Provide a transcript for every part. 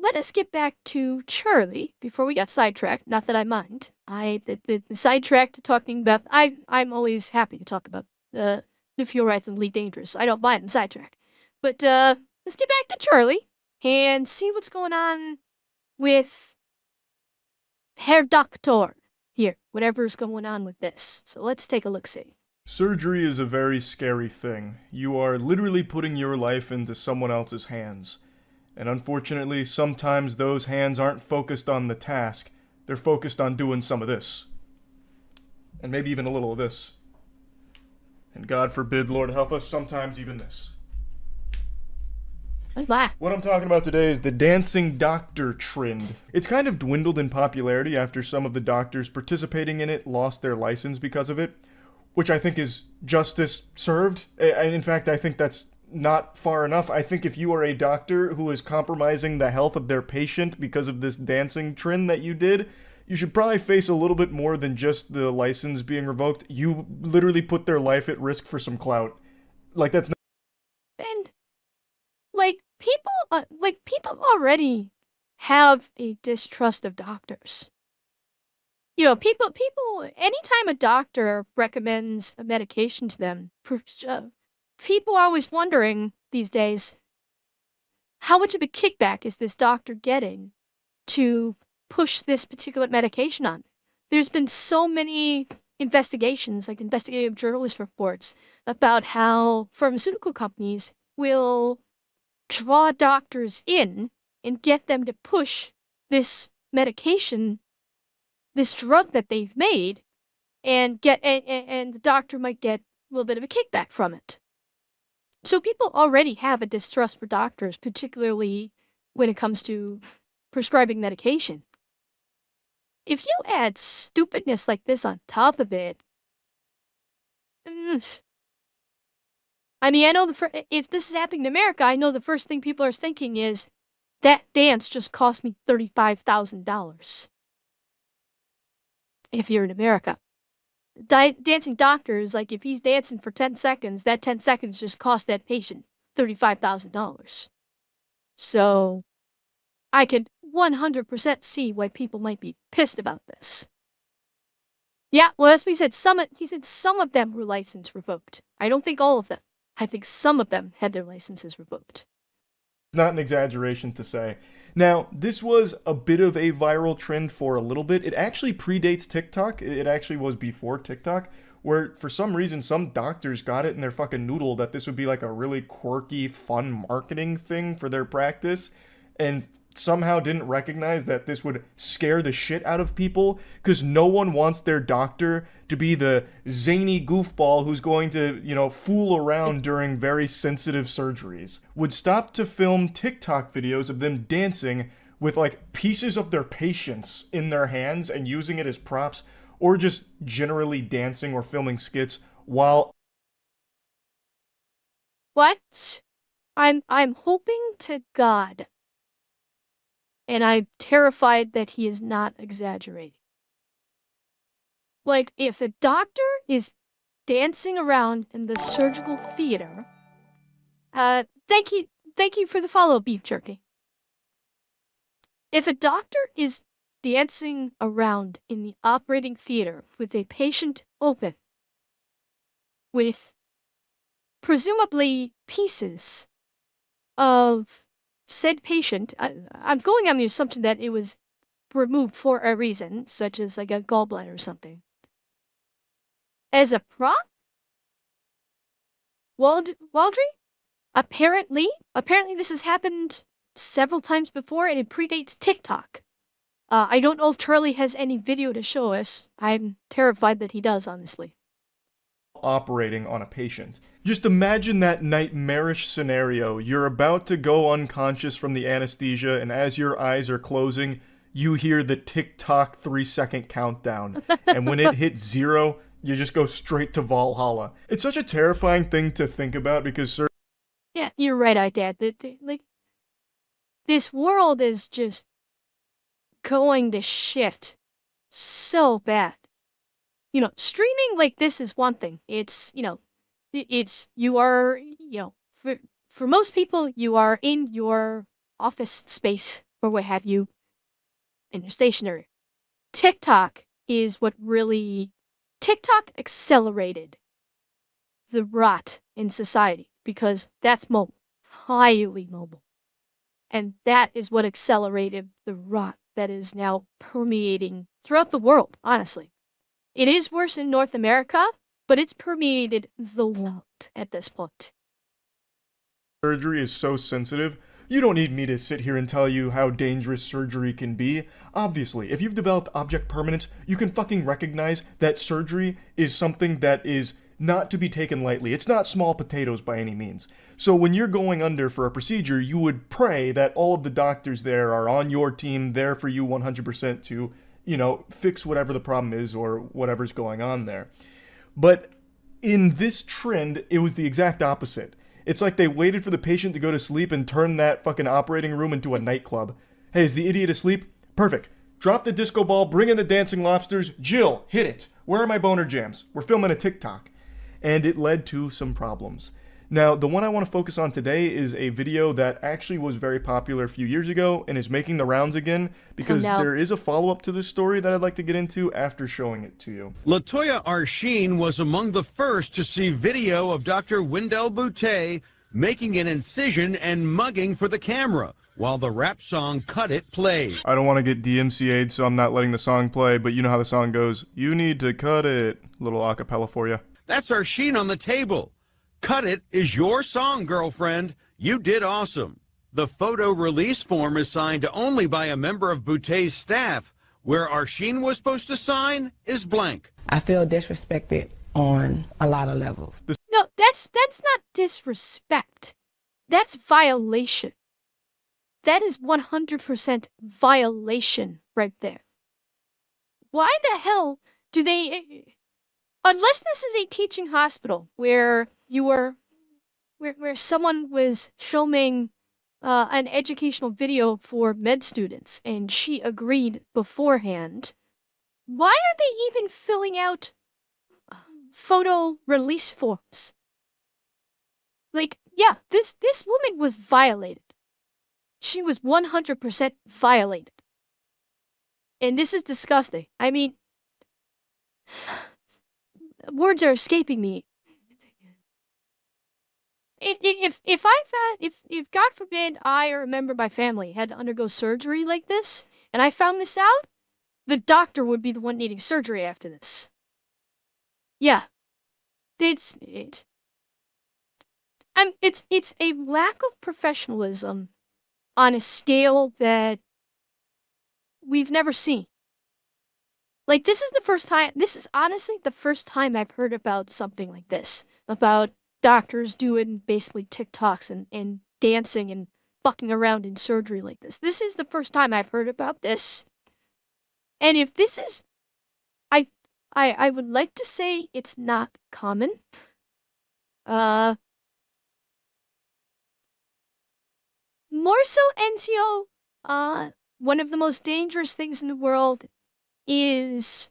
let us get back to Charlie before we got sidetracked. Not that I mind. The sidetracked talking about. I'm always happy to talk about the fuel rights of Elite Dangerous. I don't mind the sidetrack. But let's get back to Charlie and see what's going on with Herr Doctor here. Whatever's going on with this. So let's take a look-see. Surgery is a very scary thing. You are literally putting your life into someone else's hands. And unfortunately, sometimes those hands aren't focused on the task. They're focused on doing some of this. And maybe even a little of this. And God forbid, Lord help us, sometimes even this. What I'm talking about today is the dancing doctor trend. It's kind of dwindled in popularity after some of the doctors participating in it lost their license because of it, which I think is justice served. In fact, I think that's not far enough. I think if you are a doctor who is compromising the health of their patient because of this dancing trend that you did, you should probably face a little bit more than just the license being revoked. You literally put their life at risk for some clout. Like, that's not... And people already have a distrust of doctors. People, anytime a doctor recommends a medication to them, people are always wondering these days, how much of a kickback is this doctor getting to push this particular medication on? There's been so many investigations, like investigative journalist reports, about how pharmaceutical companies will draw doctors in and get them to push this medication, this drug that they've made, and the doctor might get a little bit of a kickback from it. So people already have a distrust for doctors, particularly when it comes to prescribing medication. If you add stupidness like this on top of it, I mean, I know if this is happening in America, I know the first thing people are thinking is, that dance just cost me $35,000. If you're in America. Dancing doctors, like if he's dancing for 10 seconds, that 10 seconds just cost that patient $35,000. So I could 100% see why people might be pissed about this. Yeah, well, as we said, he said some of them were license revoked. I don't think all of them. I think some of them had their licenses revoked. It's not an exaggeration to say. Now, this was a bit of a viral trend for a little bit. It actually predates TikTok. It actually was before TikTok, where for some reason some doctors got it in their fucking noodle that this would be like a really quirky, fun marketing thing for their practice, and somehow didn't recognize that this would scare the shit out of people, because no one wants their doctor to be the zany goofball who's going to, fool around during very sensitive surgeries. Would stop to film TikTok videos of them dancing with like pieces of their patients in their hands and using it as props, or just generally dancing or filming skits while... What? I'm hoping to God, and I'm terrified that he is not exaggerating. Like, if the doctor is dancing around in the surgical theater, thank you for the follow, beef jerky. If a doctor is dancing around in the operating theater with a patient open, with presumably pieces of said patient, I'm going on the assumption that it was removed for a reason, such as like a gallbladder or something, as a prop? Waldry? Apparently this has happened several times before, and it predates TikTok. I don't know if Charlie has any video to show us. I'm terrified that he does, honestly. Operating on a patient. Just imagine that nightmarish scenario. You're about to go unconscious from the anesthesia, and as your eyes are closing, you hear the TikTok 3-second countdown. And when it hits 0, you just go straight to Valhalla. It's such a terrifying thing to think about because... Yeah, you're right, Dad. Like, this world is just going to shift so bad. Streaming like this is one thing. It's, you are, for most people, you are in your office space or what have you, and you're stationary. TikTok is what really, TikTok accelerated the rot in society because that's mobile, highly mobile. And that is what accelerated the rot that is now permeating throughout the world, honestly. It is worse in North America, but it's permeated the world at this point. Surgery is so sensitive. You don't need me to sit here and tell you how dangerous surgery can be. Obviously, if you've developed object permanence, you can fucking recognize that surgery is something that is not to be taken lightly. It's not small potatoes by any means. So when you're going under for a procedure, you would pray that all of the doctors there are on your team, there for you 100% to, fix whatever the problem is or whatever's going on there. But in this trend, it was the exact opposite. It's like they waited for the patient to go to sleep and turned that fucking operating room into a nightclub. Hey, is the idiot asleep? Perfect. Drop the disco ball, bring in the dancing lobsters. Jill, hit it. Where are my boner jams? We're filming a TikTok. And it led to some problems. Now, the one I want to focus on today is a video that actually was very popular a few years ago and is making the rounds again because there is a follow-up to this story that I'd like to get into after showing it to you. Latoya Arsheen was among the first to see video of Dr. Wendell Boute making an incision and mugging for the camera while the rap song Cut It played. I don't want to get DMCA'd, so I'm not letting the song play, but you know how the song goes. You need to cut it. Little acapella for you. That's Arsheen on the table. Cut It is your song, girlfriend. You did awesome. The photo release form is signed only by a member of Boute's staff. Where Arsheen was supposed to sign is blank. I feel disrespected on a lot of levels. No, that's not disrespect. That's violation. That is 100% violation right there. Why the hell do they... Unless this is a teaching hospital where where someone was filming an educational video for med students and she agreed beforehand, why are they even filling out photo release forms? Like, yeah, this woman was violated. She was 100% violated. And this is disgusting. I mean, words are escaping me. If God forbid I or a member of my family had to undergo surgery like this, and I found this out, the doctor would be the one needing surgery after this. Yeah, it's a lack of professionalism on a scale that we've never seen. Like, this is honestly the first time I've heard about something like this. About doctors doing basically TikToks and dancing and fucking around in surgery like this. This is the first time I've heard about this. And if this is... I would like to say it's not common. More so, NCO, one of the most dangerous things in the world is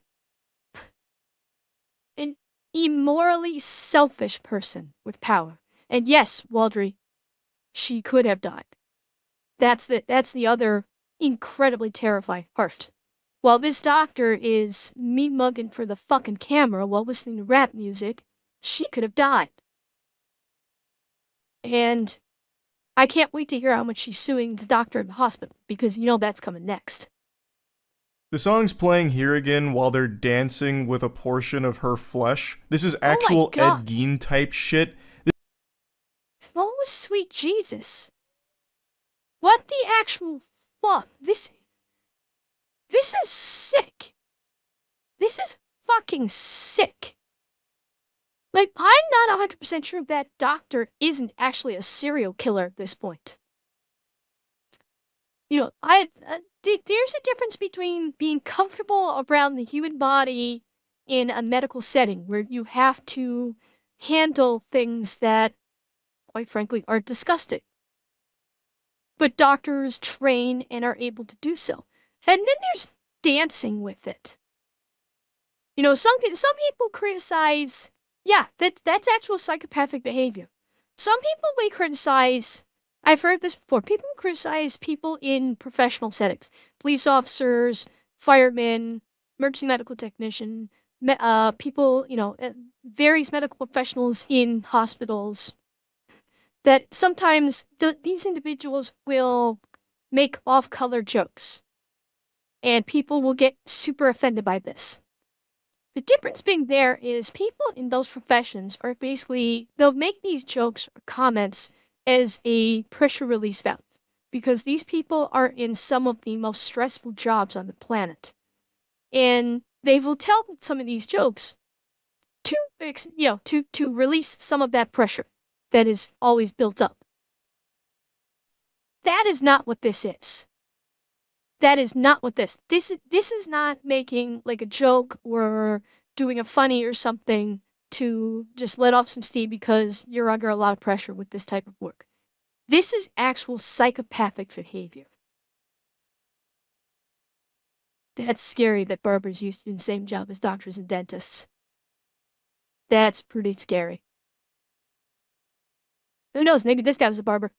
an immorally selfish person with power. And yes, Waldry, she could have died. That's the other incredibly terrifying part. While this doctor is me mugging for the fucking camera while listening to rap music, she could have died. And I can't wait to hear how much she's suing the doctor in the hospital, because you know that's coming next. The song's playing here again while they're dancing with a portion of her flesh. This is actual Ed Gein type shit. Oh, sweet Jesus. What the actual fuck? This is sick. This is fucking sick. Like, I'm not 100% sure that doctor isn't actually a serial killer at this point. You know, there's a difference between being comfortable around the human body in a medical setting where you have to handle things that, quite frankly, are disgusting. But doctors train and are able to do so. And then there's dancing with it. You know, some people criticize, yeah, that's actual psychopathic behavior. Some people may criticize, I've heard this before. People criticize people in professional settings, police officers, firemen, emergency medical technician, people, various medical professionals in hospitals, that sometimes these individuals will make off-color jokes, and people will get super offended by this. The difference being there is people in those professions are basically, they'll make these jokes or comments as a pressure release valve, because these people are in some of the most stressful jobs on the planet. And they will tell some of these jokes to, to release some of that pressure that is always built up. That is not what this is. That is not what this is not making like a joke or doing a funny or something to just let off some steam because you're under a lot of pressure with this type of work. This is actual psychopathic behavior. That's scary that barbers used to do the same job as doctors and dentists. That's pretty scary. Who knows, maybe this guy was a barber.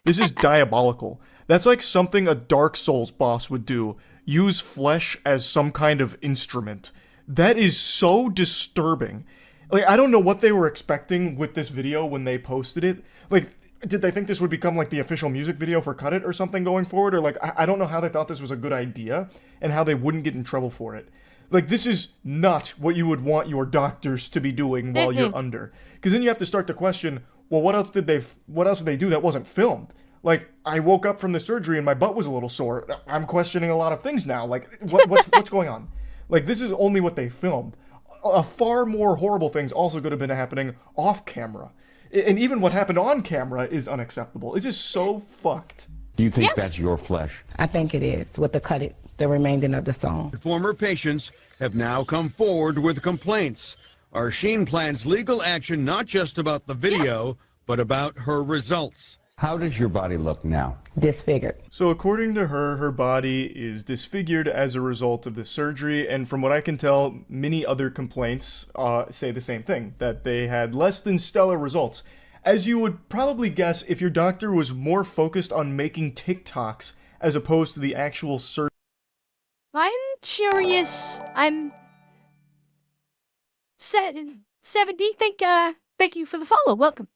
This is diabolical. That's like something a Dark Souls boss would do. Use flesh as some kind of instrument. That is so disturbing. Like, I don't know what they were expecting with this video when they posted it. Like, did they think this would become like the official music video for Cut It or something going forward? Or like, I don't know how they thought this was a good idea and how they wouldn't get in trouble for it. Like, this is not what you would want your doctors to be doing while you're under. Because then you have to start to question, well, what else did they do that wasn't filmed? Like, I woke up from the surgery and my butt was a little sore. I'm questioning a lot of things now. Like, what's going on? Like, this is only what they filmed. A far more horrible things also could have been happening off camera. And even what happened on camera is unacceptable. It's just so fucked. Do you think that's your flesh? I think it is, with the Cut It, the remaining of the song. Former patients have now come forward with complaints. Arsheen plans legal action not just about the video, but about her results. How does your body look now? Disfigured. So according to her, her body is disfigured as a result of the surgery, and from what I can tell, many other complaints say the same thing, that they had less than stellar results. As you would probably guess, if your doctor was more focused on making TikToks as opposed to the actual surgery. I'm curious. I'm 70. Thank you for the follow. Welcome.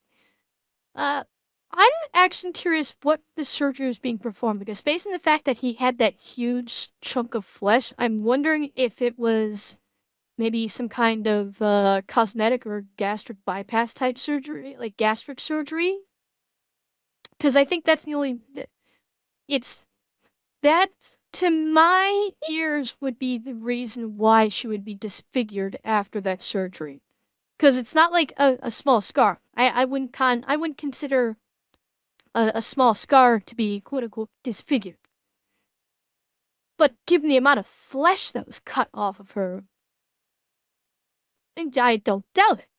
I'm actually curious what the surgery was being performed, because based on the fact that he had that huge chunk of flesh, I'm wondering if it was maybe some kind of cosmetic or gastric bypass type surgery, like gastric surgery. Because I think that's the only... It's... That, to my ears, would be the reason why she would be disfigured after that surgery. Because it's not like a small scar. I wouldn't consider a small scar to be quote-unquote disfigured. But given the amount of flesh that was cut off of her, I don't doubt it.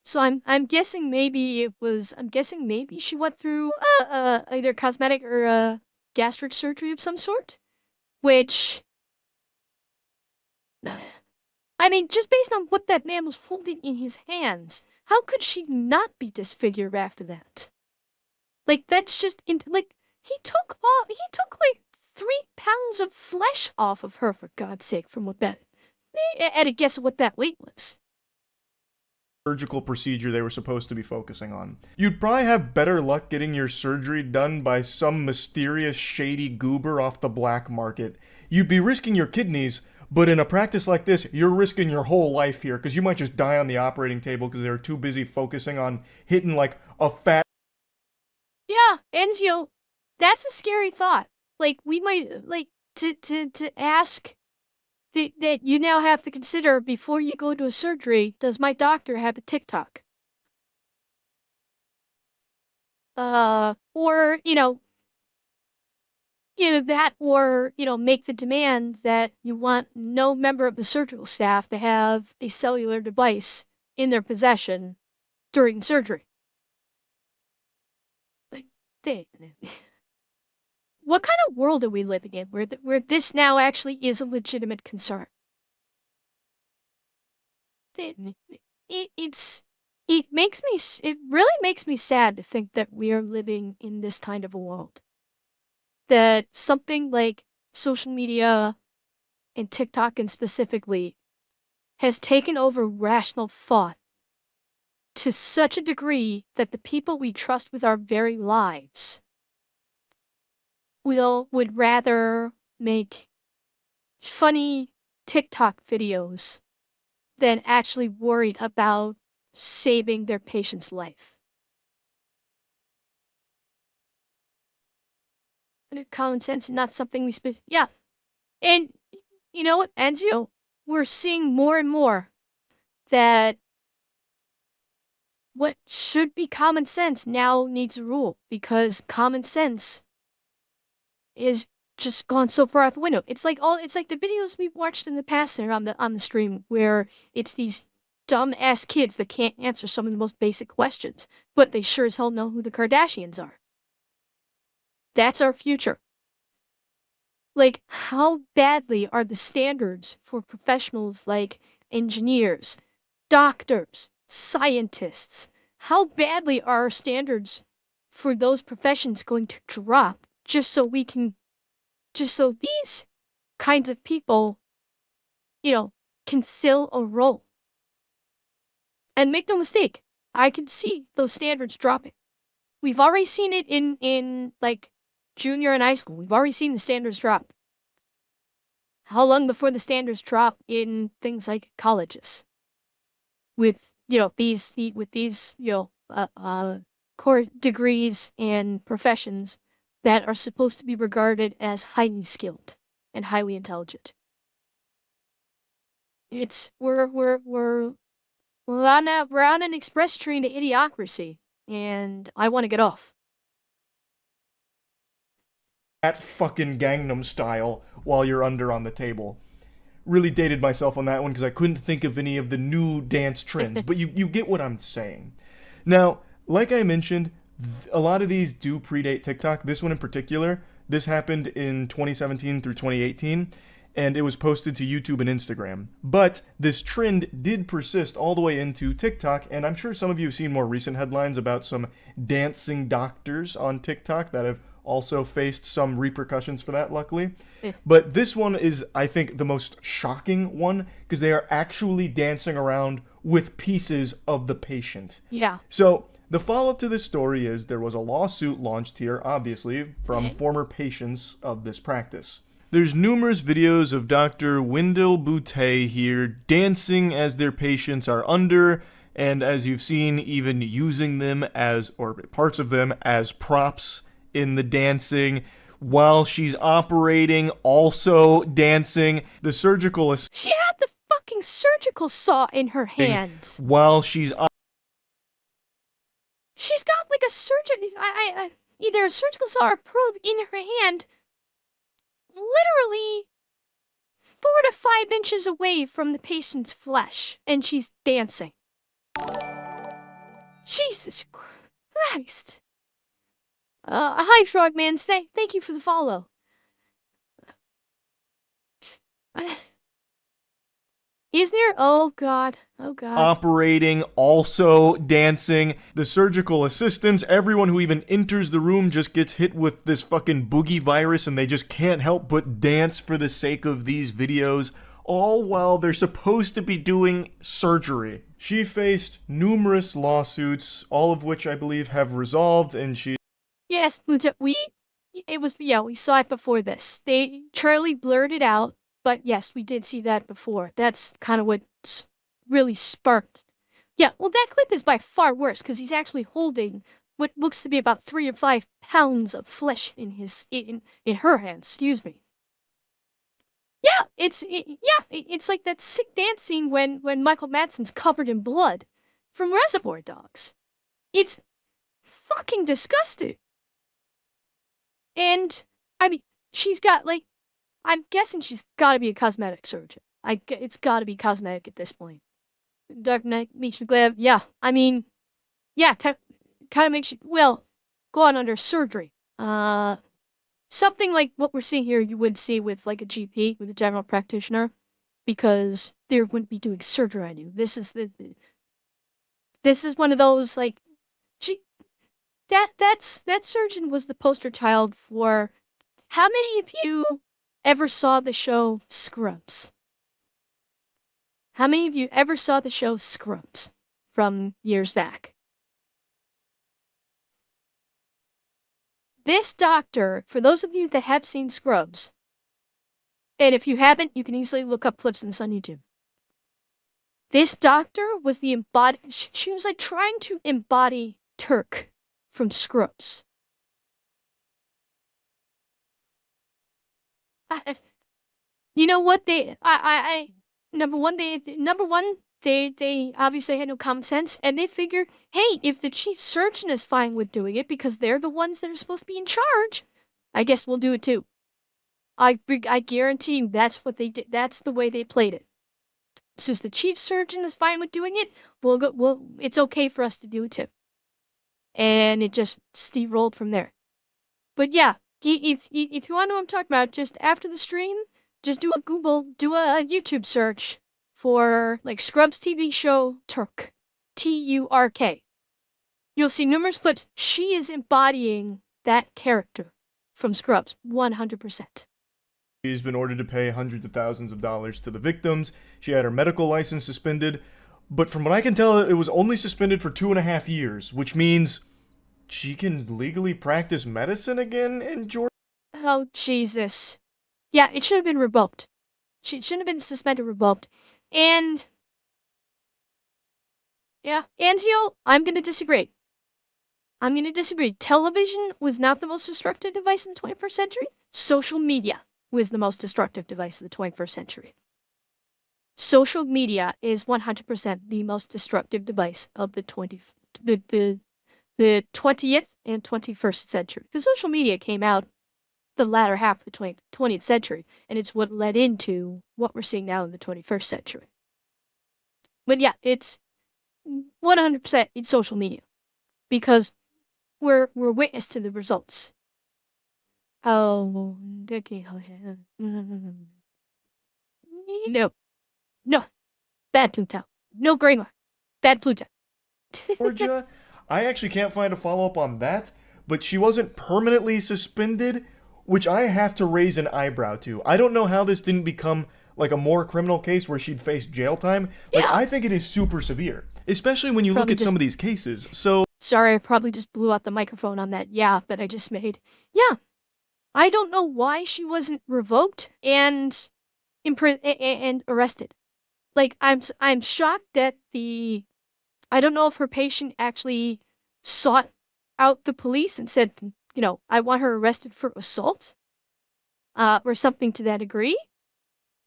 So I'm guessing maybe she went through either cosmetic or gastric surgery of some sort, which, I mean, just based on what that man was holding in his hands, how could she not be disfigured after that? Like, that's just, like, he took like 3 pounds of flesh off of her, for God's sake, from what that, at a guess of what that weight was. Surgical procedure they were supposed to be focusing on. You'd probably have better luck getting your surgery done by some mysterious shady goober off the black market. You'd be risking your kidneys, but in a practice like this, you're risking your whole life here, because you might just die on the operating table because they were too busy focusing on hitting like a fat... Yeah, Enzio, that's a scary thought. Like, we might, like, to ask that you now have to consider before you go to a surgery, does my doctor have a TikTok? Or, that, or, make the demand that you want no member of the surgical staff to have a cellular device in their possession during surgery. Like, what kind of world are we living in where this now actually is a legitimate concern? It's it really makes me sad to think that we are living in this kind of a world. That something like social media and TikTok and specifically has taken over rational thought to such a degree that the people we trust with our very lives would rather make funny TikTok videos than actually worried about saving their patient's life. Common sense, not something we yeah. And you know what, Enzio? We're seeing more and more that what should be common sense now needs a rule because common sense is just gone so far out the window. It's like the videos we've watched in the past on the stream where it's these dumb ass kids that can't answer some of the most basic questions, but they sure as hell know who the Kardashians are. That's our future. Like, how badly are the standards for professionals like engineers, doctors, scientists? How badly are our standards for those professions going to drop just so these kinds of people, can fill a role? And make no mistake, I can see those standards dropping. We've already seen it in like junior and high school. We've already seen the standards drop. How long before the standards drop in things like colleges? With these core degrees and professions that are supposed to be regarded as highly skilled and highly intelligent. We're on an express train to idiocracy, and I want to get off. That fucking Gangnam Style while you're under on the table. Really dated myself on that one because I couldn't think of any of the new dance trends, but you get what I'm saying. Now, like I mentioned, a lot of these do predate TikTok. This one in particular, this happened in 2017 through 2018, and it was posted to YouTube and Instagram. But this trend did persist all the way into TikTok, and I'm sure some of you have seen more recent headlines about some dancing doctors on TikTok that have also faced some repercussions for that, luckily. But this one is, I think, the most shocking one because they are actually dancing around with pieces of the patient. Yeah. So the follow-up to this story is there was a lawsuit launched here, obviously, from former patients of this practice. There's numerous videos of Dr. Wendell Boute here dancing as their patients are under, and as you've seen, even using them as, or parts of them, as props in the dancing. While she's operating, also dancing. The surgical She had the fucking surgical saw in her hand. While she's She's got like a either a surgical saw or a probe in her hand, literally 4 to 5 inches away from the patient's flesh, and she's dancing. Jesus Christ. Hi, Frogman. Thank you for the follow. Is there? Oh, God. Oh, God. Operating, also dancing. The surgical assistants, everyone who even enters the room just gets hit with this fucking boogie virus and they just can't help but dance for the sake of these videos, all while they're supposed to be doing surgery. She faced numerous lawsuits, all of which I believe have resolved, and she... Yes, we saw it before this. Charlie blurred it out, but yes, we did see that before. That's kind of what really sparked. Yeah, well, that clip is by far worse because he's actually holding what looks to be about 3 or 5 pounds of flesh in her hands. Excuse me. Yeah, it's like that sick dance scene when Michael Madsen's covered in blood from Reservoir Dogs. It's fucking disgusting. And, I mean, she's got, like, I'm guessing she's gotta be a cosmetic surgeon. It's gotta be cosmetic at this point. Dark Knight makes me glad. Yeah, I mean, yeah, kind of makes you, well, go on under surgery. Something like what we're seeing here you would see with, like, a GP, with a general practitioner, because they wouldn't be doing surgery on you. This is This is one of those, like, she, that surgeon was the poster child for, how many of you ever saw the show Scrubs? How many of you ever saw the show Scrubs from years back? This doctor, for those of you that have seen Scrubs, and if you haven't, you can easily look up clips on YouTube. This doctor was the she was like trying to embody Turk from Scrubs. You know what number one, they obviously had no common sense, and they figured, hey, if the chief surgeon is fine with doing it because they're the ones that are supposed to be in charge, I guess we'll do it too. I guarantee that's what they did. That's the way they played it. Since the chief surgeon is fine with doing it, it's okay for us to do it too. And it just steamrolled from there. But yeah, if you want to know what I'm talking about, just after the stream, just do a YouTube search for like Scrubs TV show Turk, Turk. You'll see numerous clips. She is embodying that character from Scrubs, 100%. She's been ordered to pay hundreds of thousands of dollars to the victims. She had her medical license suspended. But from what I can tell, it was only suspended for 2.5 years, which means she can legally practice medicine again in Georgia? Oh, Jesus. Yeah, it should have been revoked. She shouldn't have been suspended, revoked. And yeah, Anzio, I'm going to disagree. Television was not the most destructive device in the 21st century. Social media was the most destructive device of the 21st century. Social media is 100% the most destructive device of the 20th and 21st century. Because social media came out the latter half of the 20th century, and it's what led into what we're seeing now in the 21st century. But yeah, it's 100% it's social media, because we're witness to the results. Oh, no, bad Pluto. No Greenlaw. Bad Pluto. Georgia? I actually can't find a follow-up on that, but she wasn't permanently suspended, which I have to raise an eyebrow to. I don't know how this didn't become like a more criminal case where she'd face jail time. Like, yeah. I think it is super severe, especially when you look at some of these cases. So sorry, I probably just blew out the microphone on that yeah that I just made. Yeah. I don't know why she wasn't revoked and arrested. Like, I'm shocked that I don't know if her patient actually sought out the police and said, you know, I want her arrested for assault, or something to that degree.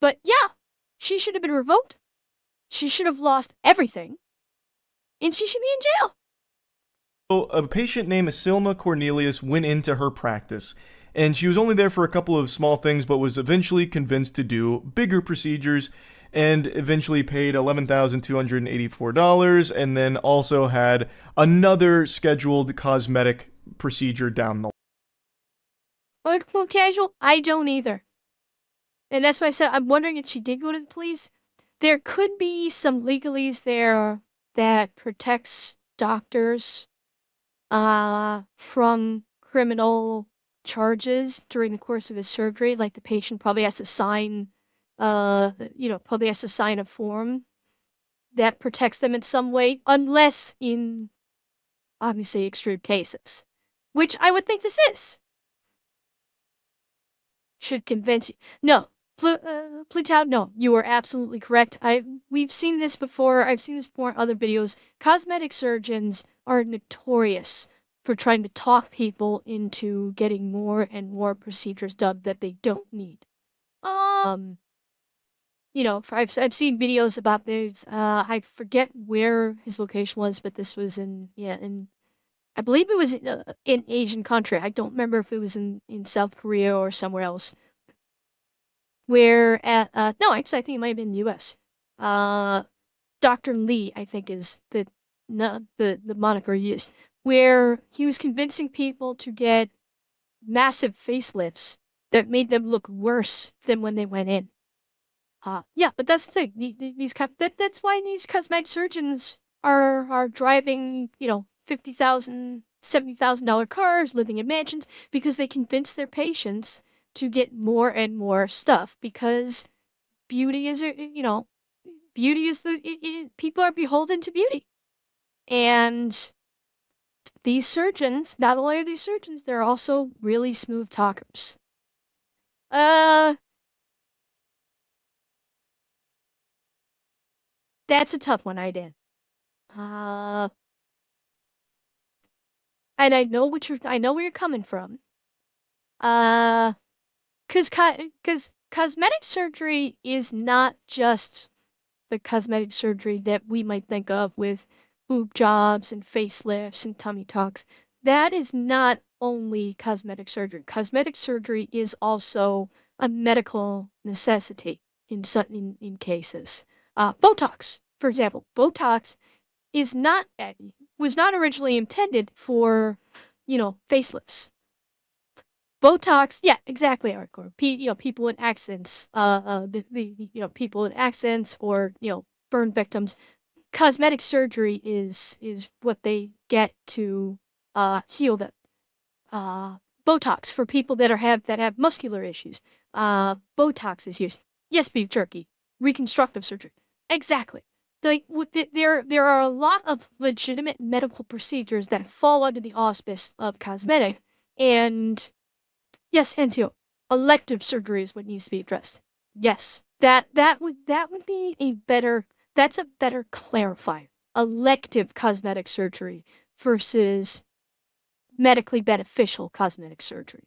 But yeah, she should have been revoked. She should have lost everything, and she should be in jail. So a patient named Asilma Cornelius went into her practice, and she was only there for a couple of small things, but was eventually convinced to do bigger procedures, and eventually paid $11,284, and then also had another scheduled cosmetic procedure down the line. Or casual? I don't either. And that's why I said I'm wondering if she did go to the police. There could be some legalese there that protects doctors from criminal charges during the course of his surgery. Like, the patient probably has to sign probably has to sign a form that protects them in some way, unless in obviously extreme cases, which I would think this is. Should convince you. No, Plutow, no, you are absolutely correct. We've seen this before. I've seen this before in other videos. Cosmetic surgeons are notorious for trying to talk people into getting more and more procedures done that they don't need. I've seen videos about this. I forget where his location was, but this was in I believe it was in Asian country. I don't remember if it was in South Korea or somewhere else. No, actually, I think it might have been the U.S. Dr. Lee, I think, is the moniker he used, where he was convincing people to get massive facelifts that made them look worse than when they went in. Yeah, but that's the thing. That's why these cosmetic surgeons are driving, $50,000, $70,000 cars, living in mansions because they convince their patients to get more and more stuff because beauty is, beauty is people are beholden to beauty. And these surgeons, not only are these surgeons, they're also really smooth talkers. Uh, that's a tough one, Idan. Uh, and I know where you're coming from. Uh, cause cosmetic surgery is not just the cosmetic surgery that we might think of with boob jobs and facelifts and tummy tucks. That is not only cosmetic surgery. Cosmetic surgery is also a medical necessity in cases. Botox, for example, Botox is not was not originally intended for, facelifts. Botox, yeah, exactly, hardcore. People with accents, people with accents or burn victims. Cosmetic surgery is what they get to heal them. Botox for people that have muscular issues. Botox is used. Yes, beef jerky, reconstructive surgery. Exactly. There are a lot of legitimate medical procedures that fall under the auspice of cosmetic, and yes, Hensio, elective surgery is what needs to be addressed. Yes, that would be a better that's a better clarifier. Elective cosmetic surgery versus medically beneficial cosmetic surgery.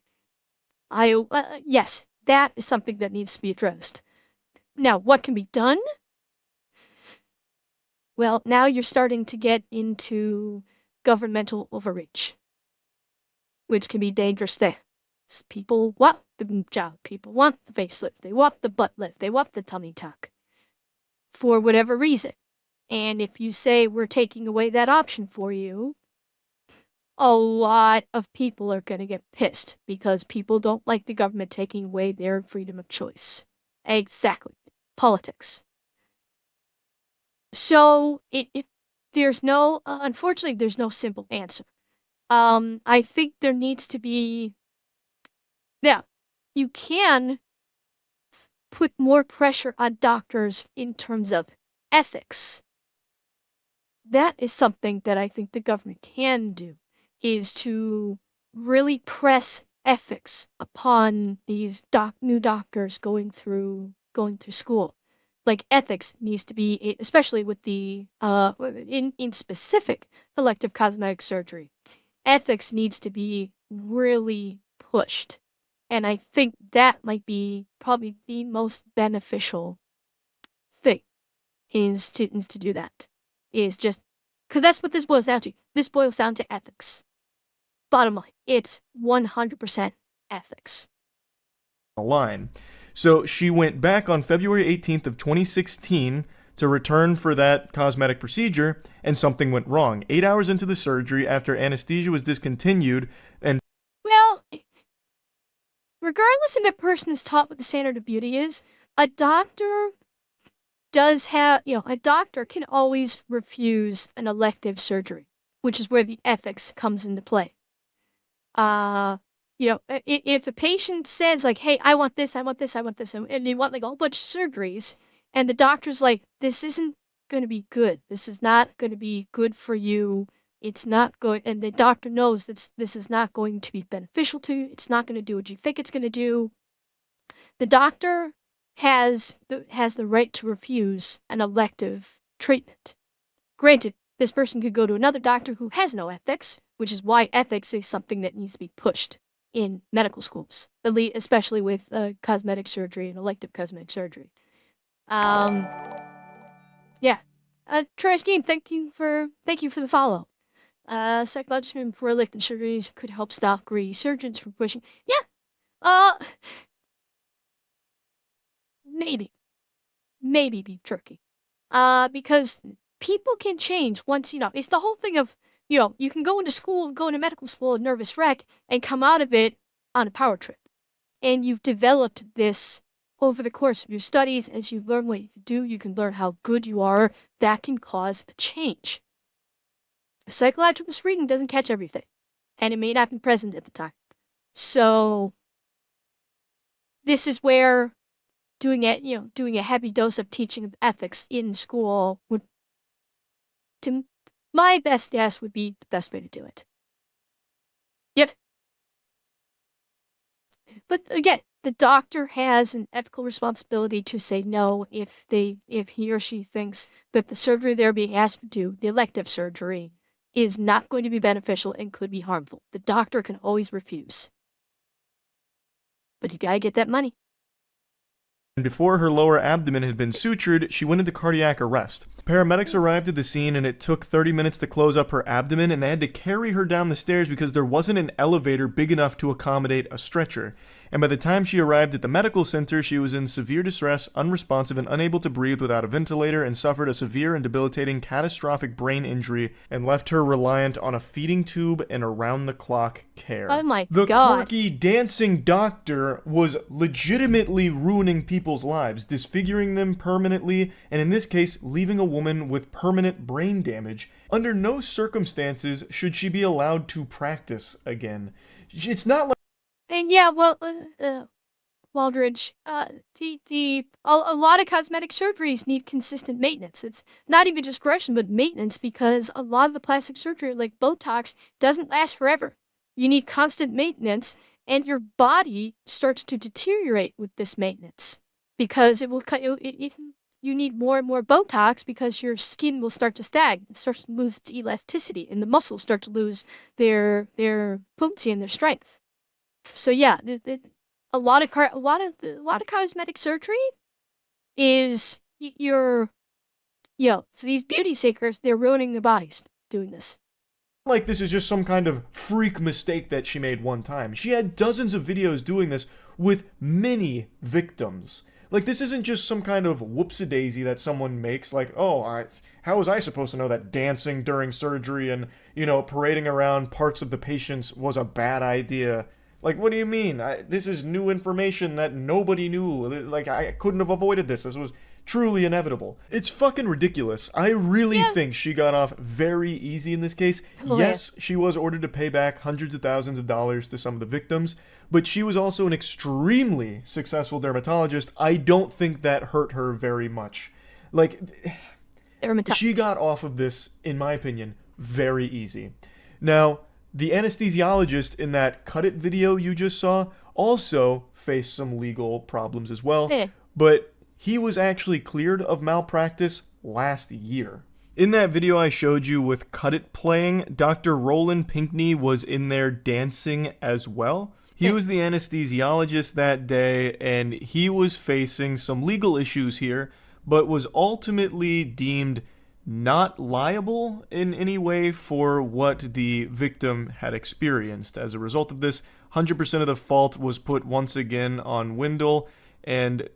Yes, that is something that needs to be addressed. Now, what can be done? Well, now you're starting to get into governmental overreach, which can be dangerous there. People want the job, people want the facelift, they want the butt lift, they want the tummy tuck for whatever reason. And if you say we're taking away that option for you, a lot of people are going to get pissed because people don't like the government taking away their freedom of choice. Exactly. Politics. So there's no, unfortunately, there's no simple answer. I think there needs to be, yeah, you can put more pressure on doctors in terms of ethics. That is something that I think the government can do, is to really press ethics upon these new doctors going through school. Like ethics needs to be, especially with the in specific elective cosmetic surgery, ethics needs to be really pushed. And I think that might be probably the most beneficial thing is to do that. Is just because that's what this boils down to. This boils down to ethics. Bottom line, it's 100% ethics. Line. So she went back on February 18th of 2016 to return for that cosmetic procedure, and something went wrong. 8 hours into the surgery, after anesthesia was discontinued, and Well, regardless if a person is taught what the standard of beauty is, a doctor does have, a doctor can always refuse an elective surgery, which is where the ethics comes into play. If the patient says like, "Hey, I want this, I want this, I want this," and they want like a whole bunch of surgeries, and the doctor's like, "This isn't going to be good. This is not going to be good for you. It's not going," and the doctor knows that this is not going to be beneficial to you. It's not going to do what you think it's going to do. The doctor has the right to refuse an elective treatment. Granted, this person could go to another doctor who has no ethics, which is why ethics is something that needs to be pushed in medical schools, especially with cosmetic surgery and elective cosmetic surgery. Um, yeah. Troy Scheme, thank you for the follow. Psychologists for elective surgeries could help stop greedy surgeons from pushing. Yeah. Maybe, maybe beef jerky. Because people can change once, it's the whole thing of, you can go into school, go into medical school, a nervous wreck, and come out of it on a power trip. And you've developed this over the course of your studies. As you learn what you do, you can learn how good you are. That can cause a change. Psychological screening doesn't catch everything, and it may not be present at the time. So this is where doing a heavy dose of teaching of ethics in school would, to my best guess, would be the best way to do it. Yep. But again, the doctor has an ethical responsibility to say no if he or she thinks that the surgery they're being asked to do, the elective surgery, is not going to be beneficial and could be harmful. The doctor can always refuse. But you gotta get that money. And before her lower abdomen had been sutured, she went into cardiac arrest. Paramedics arrived at the scene and it took 30 minutes to close up her abdomen, and they had to carry her down the stairs because there wasn't an elevator big enough to accommodate a stretcher. And by the time she arrived at the medical center, she was in severe distress, unresponsive, and unable to breathe without a ventilator, and suffered a severe and debilitating catastrophic brain injury, and left her reliant on a feeding tube and around-the-clock care. Oh my The God. quirky dancing doctor was legitimately ruining people's lives, disfiguring them permanently, and in this case, leaving a woman with permanent brain damage. Under no circumstances should she be allowed to practice again. It's not like And yeah, well, Waldridge, a lot of cosmetic surgeries need consistent maintenance. It's not even just correction, but maintenance, because a lot of the plastic surgery, like Botox, doesn't last forever. You need constant maintenance, and your body starts to deteriorate with this maintenance because it will cut you need more and more Botox because your skin will start to sag. It starts to lose its elasticity, and the muscles start to lose their potency and their strength. So yeah, a lot of cosmetic surgery is so these beauty seekers, they're ruining their bodies doing this. this is just some kind of freak mistake that she made one time. She had dozens of videos doing this with many victims. This isn't just some kind of whoopsie-daisy that someone makes, how was I supposed to know that dancing during surgery and, parading around parts of the patients was a bad idea? What do you mean? This is new information that nobody knew. I couldn't have avoided this. This was truly inevitable. It's fucking ridiculous. I really think she got off very easy in this case. Yes, she was ordered to pay back hundreds of thousands of dollars to some of the victims, but she was also an extremely successful dermatologist. I don't think that hurt her very much. She got off of this, in my opinion, very easy. Now, the anesthesiologist in that Cut It video you just saw also faced some legal problems as well, but he was actually cleared of malpractice last year. In that video I showed you with Cut It playing, Dr. Roland Pinkney was in there dancing as well. He was the anesthesiologist that day, and he was facing some legal issues here, but was ultimately deemed not liable in any way for what the victim had experienced. As a result of this, 100% of the fault was put once again on Wendell, and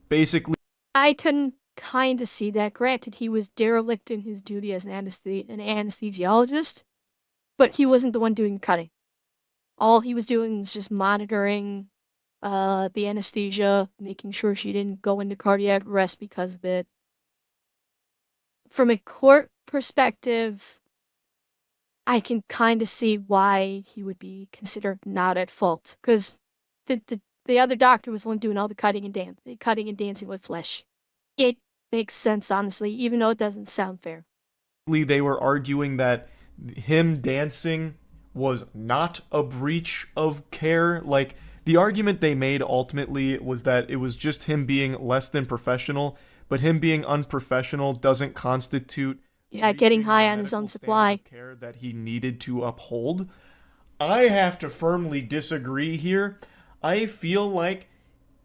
basically... I can kind of see that. Granted, he was derelict in his duty as an anesthesiologist, but he wasn't the one doing the cutting. All he was doing was just monitoring the anesthesia, making sure she didn't go into cardiac arrest because of it. From a court perspective, I can kind of see why he would be considered not at fault, because the other doctor was the one doing all the cutting and dancing with flesh. It makes sense, honestly, even though it doesn't sound fair. They were arguing that him dancing was not a breach of care. The argument they made ultimately was that it was just him being less than professional, but him being unprofessional doesn't constitute getting high on his own supply care that he needed to uphold. I have to firmly disagree here. I feel like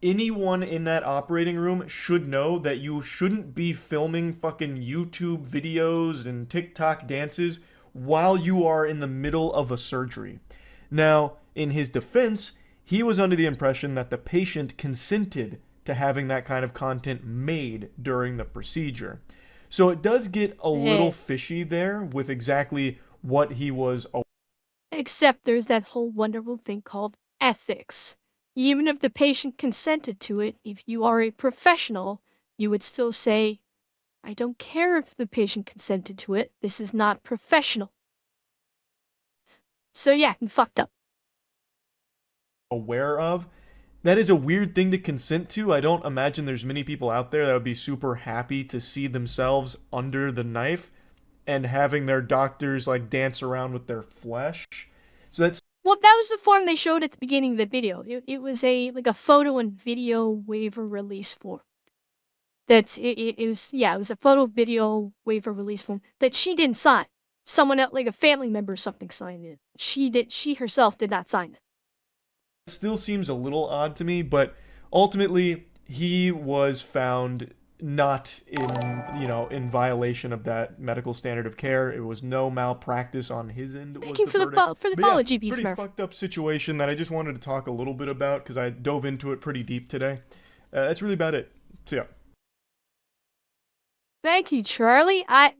anyone in that operating room should know that you shouldn't be filming fucking YouTube videos and TikTok dances while you are in the middle of a surgery. Now, in his defense, he was under the impression that the patient consented to having that kind of content made during the procedure. So it does get a little fishy there with exactly what he was. Except there's that whole wonderful thing called ethics. Even if the patient consented to it, if you are a professional, you would still say, I don't care if the patient consented to it. This is not professional. So yeah, fucked up. Aware of. That is a weird thing to consent to. I don't imagine there's many people out there that would be super happy to see themselves under the knife and having their doctors like dance around with their flesh. So that's Well, that was the form they showed at the beginning of the video. It was a like a photo and video waiver release form. It was it was a photo video waiver release form that she didn't sign. Someone else, like a family member or something, signed it. She herself did not sign it. still seems a little odd to me, but ultimately he was found not in violation of that medical standard of care. It was no malpractice on his end. Thank Was you the for the verdict. for the But yeah, apology, Beast pretty Murph. fucked up situation that I just wanted to talk a little bit about because I dove into it pretty deep today. That's really about it. So yeah. Thank you, Charlie. Charlie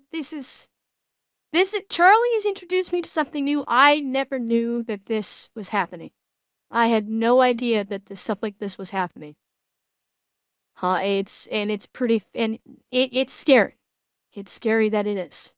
has introduced me to something new. I never knew that this was happening. I had no idea that this stuff like this was happening. It's pretty, and it's scary. It's scary that it is.